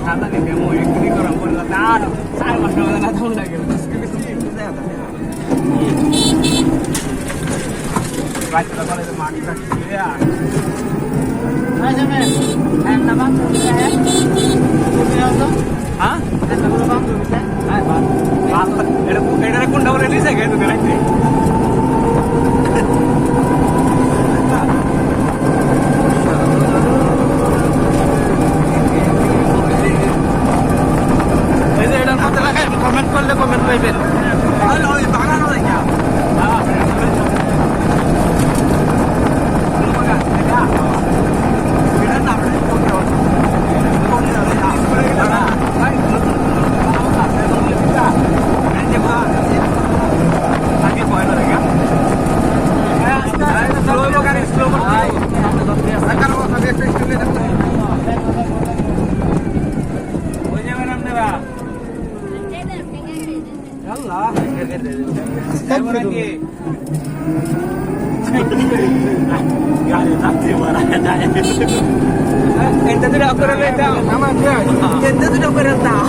ঠান্ডা দেখে মই একটু গরম করলো আর 4 মাস হলো না তখন লাগে বাচ্চারা কলেজে মাটি কাটছে এটা কোনটা বলে নিছে গে তুমি রাখতে এই যে এটার মধ্যে লাগাই কমেন্ট করলে কমেন্ট পাইবেন ওই বাগানো দেখা Ente tidak operan leda, nama dia. Ente tidak operan tak.